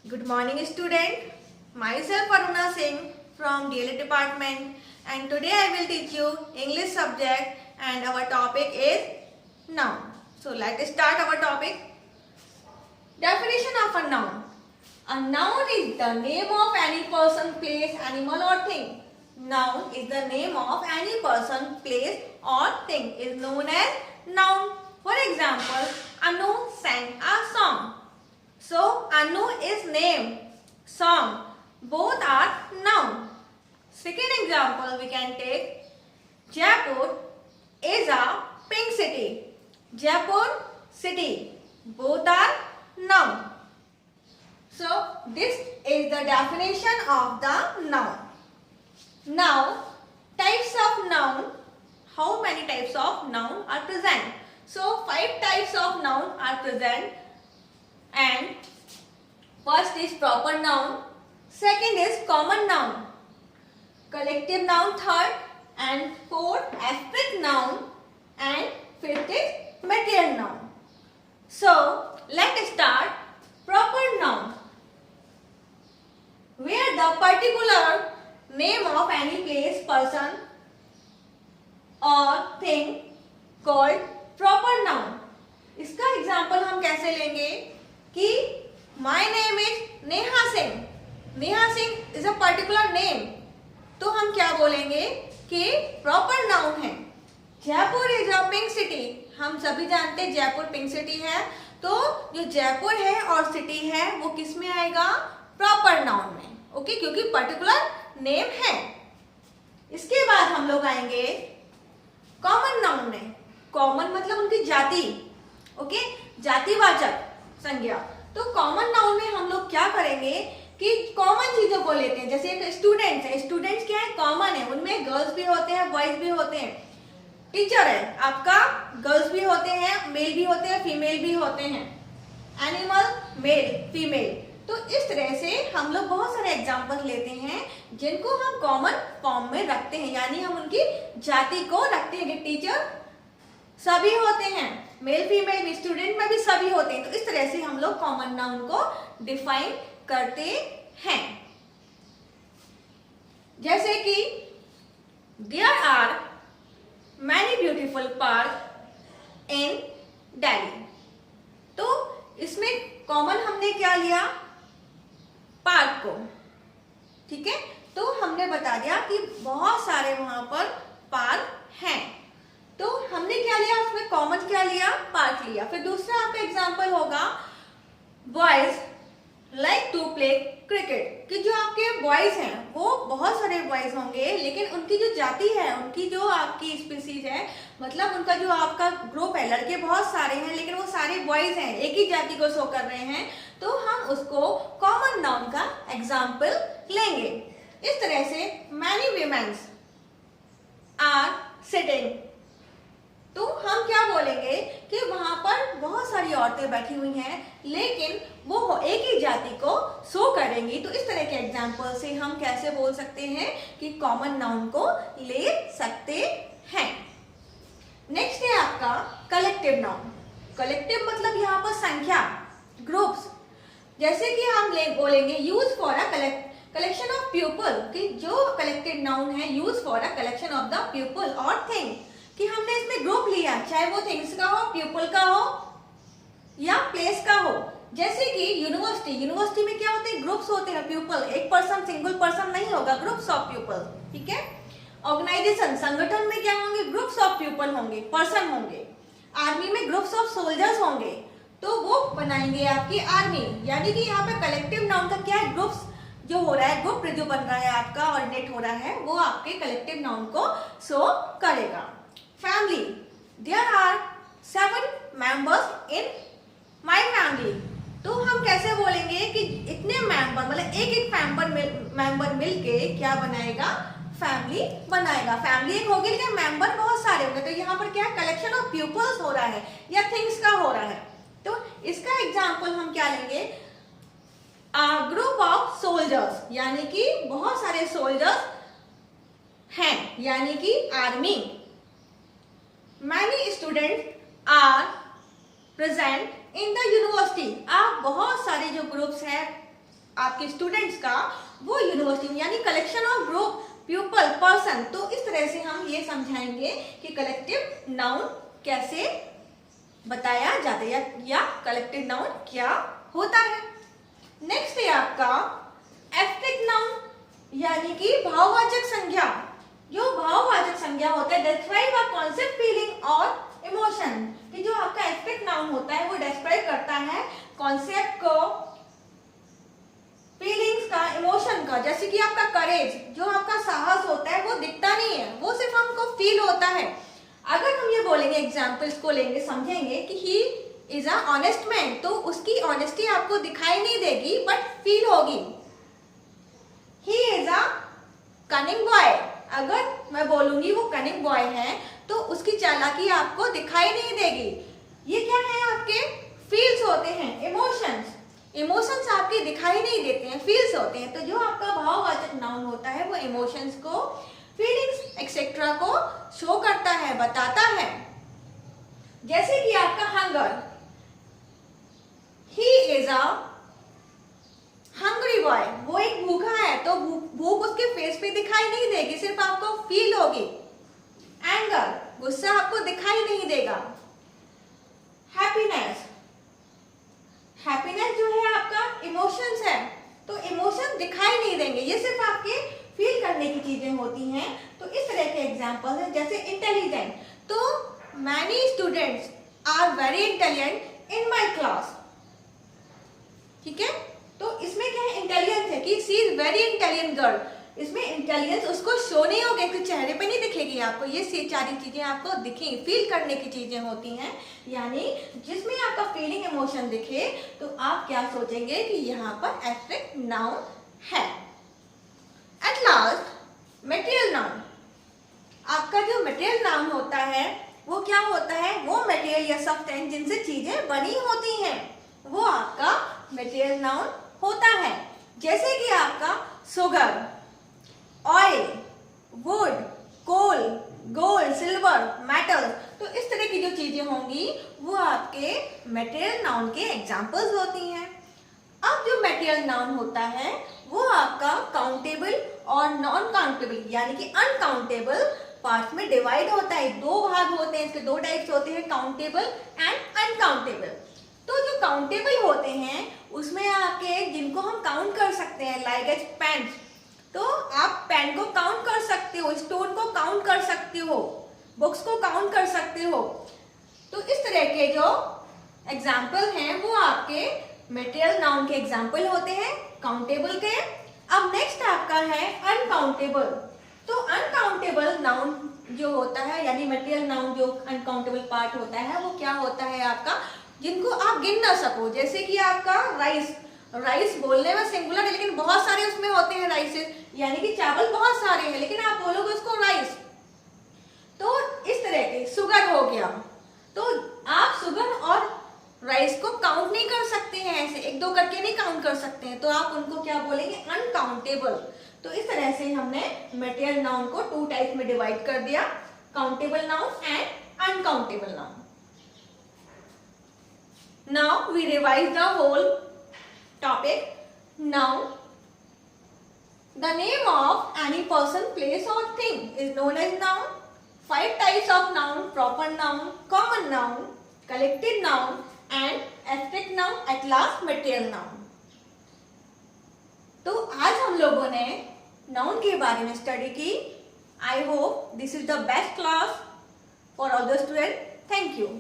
Good morning student. Myself Aruna Singh from DLA department and today I will teach you English subject and our topic is noun. So let's start our topic. Definition of a noun. A noun is the name of any person, place, animal or thing. Noun is the name of any person, place or thing is known as noun. For example, Anu sang a song. So, Anu is name, song. Both are noun. Second example we can take Jaipur is a pink city. Jaipur city. Both are noun. So, this is the definition of the noun. Now, types of noun. How many types of noun are present? So, 5 types of noun are present. And first is proper noun, second is common noun, collective noun third, and fourth abstract noun, and fifth is material noun. So let's start proper noun, where the particular name of any place, person or thing called proper noun. इसका example हम कैसे लेंगे कि my name is Neha Singh. Neha Singh is a particular name, तो हम क्या बोलेंगे कि प्रॉपर नाउन है. Jaipur is a pink city. हम सभी जानते हैं जयपुर पिंक सिटी है, तो जो जयपुर है और सिटी है वो किस में आएगा? प्रॉपर नाउन में. ओके, क्योंकि पर्टिकुलर नेम है. इसके बाद हम लोग आएंगे कॉमन नाउन में. कॉमन मतलब उनकी जाति. ओके, जातिवाचक संज्ञा. तो कॉमन नाउन में हम लोग क्या करेंगे कि कॉमन चीजों को लेते हैं. जैसे एक स्टूडेंट्स है, स्टूडेंट्स क्या है? कॉमन है. उनमें गर्ल्स भी होते हैं, बॉयज भी होते हैं. टीचर है आपका, गर्ल्स भी होते हैं, मेल भी होते हैं, फीमेल भी होते हैं. Animal male female. तो इस तरह से हम लोग बहुत सारे एग्जाम्पल लेते हैं जिनको हम कॉमन फॉर्म में रखते हैं, यानी हम उनकी जाति को रखते हैं. टीचर सभी होते हैं, मेल फीमेल स्टूडेंट में भी सभी होते हैं. तो इस तरह से हम लोग कॉमन नाउन को डिफाइन करते हैं. जैसे कि there are many beautiful park in Delhi. तो इसमें कॉमन हमने क्या लिया? पार्क को. ठीक है, तो हमने बता दिया कि बहुत सारे वहां पर पार्क हैं. तो हमने क्या लिया? उसमें कॉमन क्या लिया? पार्क लिया. फिर दूसरा आपका एग्जांपल होगा boys like to play cricket. कि जो आपके बॉयज हैं वो बहुत सारे बॉयज होंगे, लेकिन उनकी जो जाति है, उनकी जो आपकी स्पीसीज है, मतलब उनका जो आपका ग्रुप है, लड़के बहुत सारे हैं लेकिन वो सारे बॉयज हैं, एक ही जाति को शो कर रहे हैं, तो हम उसको कॉमन नाउन का एग्जाम्पल लेंगे. इस तरह से मैनी वीमेन्स आर सिटिंग. तो हम क्या बोलेंगे कि वहां पर बहुत सारी औरतें बैठी हुई हैं, लेकिन वो एक ही जाति को शो करेंगी. तो इस तरह के एग्जाम्पल से हम कैसे बोल सकते हैं कि कॉमन नाउन को ले सकते हैं. नेक्स्ट है आपका कलेक्टिव नाउन. कलेक्टिव मतलब यहाँ पर संख्या, ग्रुप्स. जैसे कि हम बोलेंगे use for a collection of people. कि जो कलेक्टिव नाउन है use for a collection of the people और थिंग. कि हमने इसमें ग्रुप लिया, चाहे वो थिंग्स का हो, पीपल का हो या प्लेस का हो. जैसे कि यूनिवर्सिटी. यूनिवर्सिटी में क्या होते हैं? ग्रुप्स होते हैं. पीपल, एक पर्सन, सिंगल पर्सन नहीं होगा, ग्रुप्स ऑफ पीपल. ठीक है. ऑर्गेनाइजेशन, संगठन में क्या होंगे? ग्रुप्स ऑफ पीपल होंगे, पर्सन होंगे. आर्मी में ग्रुप्स ऑफ सोल्जर्स होंगे, तो वो बनाएंगे आपकी आर्मी. यानी कि यहाँ पे कलेक्टिव नाउन का क्या है? ग्रुप्स जो हो रहा है, ग्रुप जो बन रहा है आपका, ऑर्डिनेट हो रहा है, वो आपके कलेक्टिव नाउन को शो करेगा. Family. There are 7 members in my family. तो हम कैसे बोलेंगे कि इतने मेंबर, मतलब एक मेंबर मिलके क्या बनाएगा? फैमिली बनाएगा. फैमिली एक होगी लेकिन मेंबर बहुत सारे होंगे. तो यहाँ पर क्या है? कलेक्शन ऑफ पीपल्स हो रहा है या थिंग्स का हो रहा है. तो इसका एग्जाम्पल हम क्या लेंगे? ग्रुप ऑफ सोल्जर्स, यानी कि बहुत सारे सोल्जर्स हैं, यानी कि army. Many students are present in the university. आप बहुत सारे जो ग्रुप्स हैं आपके स्टूडेंट्स का, वो यूनिवर्सिटी यानी collection of group people person. तो इस तरह से हम ये समझाएंगे कि कलेक्टिव नाउन कैसे बताया जाता है या कलेक्टिव नाउन क्या होता है। नेक्स्ट है आपका एब्स्ट्रैक्ट नाउन यानी कि भाववाचक संज्ञा। जो भाववाचक संज्ञा होता है डिस्क्राइब अ कॉन्सेप्ट, फीलिंग और इमोशन। कि जो आपका एब्स्ट्रैक्ट नाउन होता है वो डिस्क्राइब करता है कॉन्सेप्ट को, फीलिंग्स का, इमोशन का। जैसे कि आपका करेज, जो आपका साहस होता है वो दिखता नहीं है, वो सिर्फ हमको फील होता है। अगर हम ये बोलेंगे, एग्जाम्पल्स को लेंगे, समझेंगे कि he is a honest man, तो उसकी ऑनेस्टी आपको दिखाई नहीं देगी बट फील होगी। He is a cunning boy, अगर मैं बोलूंगी वो कनिंग बॉय है तो उसकी चालाकी आपको दिखाई नहीं देगी। ये क्या है, आपके फील्स होते हैं, इमोशंस। इमोशंस आपके दिखाई नहीं देते हैं, फील्स होते हैं। तो जो आपका भाववाचक नाउन होता है वो इमोशंस को, फीलिंग्स एक्सेट्रा को शो करता है, बताता है। जैसे कि आपका hunger, he is a hungry boy, वो एक भूखा है, तो भूख उसके फेस पे दिखाई नहीं देगी, सिर्फ आपको फील होगी। एंगर, गुस्सा आपको दिखाई नहीं देगा। हैप्पीनेस, हैप्पीनेस जो है आपका इमोशंस है, तो इमोशन दिखाई नहीं देंगे, ये सिर्फ आपके फील करने की चीजें होती हैं। तो इस तरह के एग्जांपल है। जैसे इंटेलिजेंट, तो many students are very intelligent in my class, ठीक है। तो इसमें क्या है, इंटेलिजेंस है कि she is very intelligent girl. इसमें इंटेलिजेंस उसको शो नहीं होगी, तो चेहरे पे नहीं दिखेगी आपको, ये सारी चीजें आपको दिखेंगी, फील करने की चीजें होती हैं। यानी जिसमें आपका फीलिंग इमोशन दिखे तो आप क्या सोचेंगे कि यहाँ पर एब्स्ट्रैक्ट नाउन है। एट लास्ट मटेरियल नाउन, आपका जो मटेरियल नाउन होता है वो क्या होता है, वो मटेरियल या सब्सटेंस जिनसे चीजें बनी होती हैं, वो आपका मटेरियल नाउन होता है। जैसे कि आपका sugar, oil, wood, coal, gold, silver, metal, तो इस तरह की जो चीजें होंगी वो आपके मटेरियल नाउन के एग्जांपल्स होती हैं। अब जो मटेरियल नाउन होता है वो आपका काउंटेबल और नॉन काउंटेबल यानी कि अनकाउंटेबल पार्ट्स में डिवाइड होता है। दो भाग होते हैं, इसके दो टाइप्स होते हैं, काउंटेबल एंड अनकाउंटेबल। तो जो काउंटेबल होते हैं उसमें आपके जिनको हम काउंट कर सकते हैं, लाइक एज पेन, तो आप पेन को काउंट कर सकते हो, स्टोन को काउंट कर सकते हो, बुक्स को काउंट कर सकते हो। तो इस तरह के जो एग्जाम्पल हैं वो आपके मटेरियल नाउन के एग्जाम्पल होते हैं, काउंटेबल के। अब नेक्स्ट आपका है अनकाउंटेबल। तो अनकाउंटेबल नाउन जो होता है यानी मटेरियल नाउन जो अनकाउंटेबल पार्ट होता है वो क्या होता है आपका, जिनको आप गिन ना सको। जैसे कि आपका राइस, राइस बोलने में सिंगुलर है लेकिन बहुत सारे उसमें होते हैं राइसेस, यानी कि चावल बहुत सारे हैं लेकिन आप बोलोगे उसको राइस। तो इस तरह के शुगर हो गया, तो आप शुगर और राइस को काउंट नहीं कर सकते हैं, ऐसे एक दो करके नहीं काउंट कर सकते हैं, तो आप उनको क्या बोलेंगे, अनकाउंटेबल। तो इस तरह से हमने मटेरियल नाउन को टू टाइप में डिवाइड कर दिया, countable noun and uncountable noun. Now we revise the whole topic. Noun. The name of any person, place or thing is known as noun. 5 types of noun: proper noun, common noun, collective noun and abstract noun. At last material noun. तो आज हम लोगों ने noun के बारे में study की। I hope this is the best class for all the students. Thank you.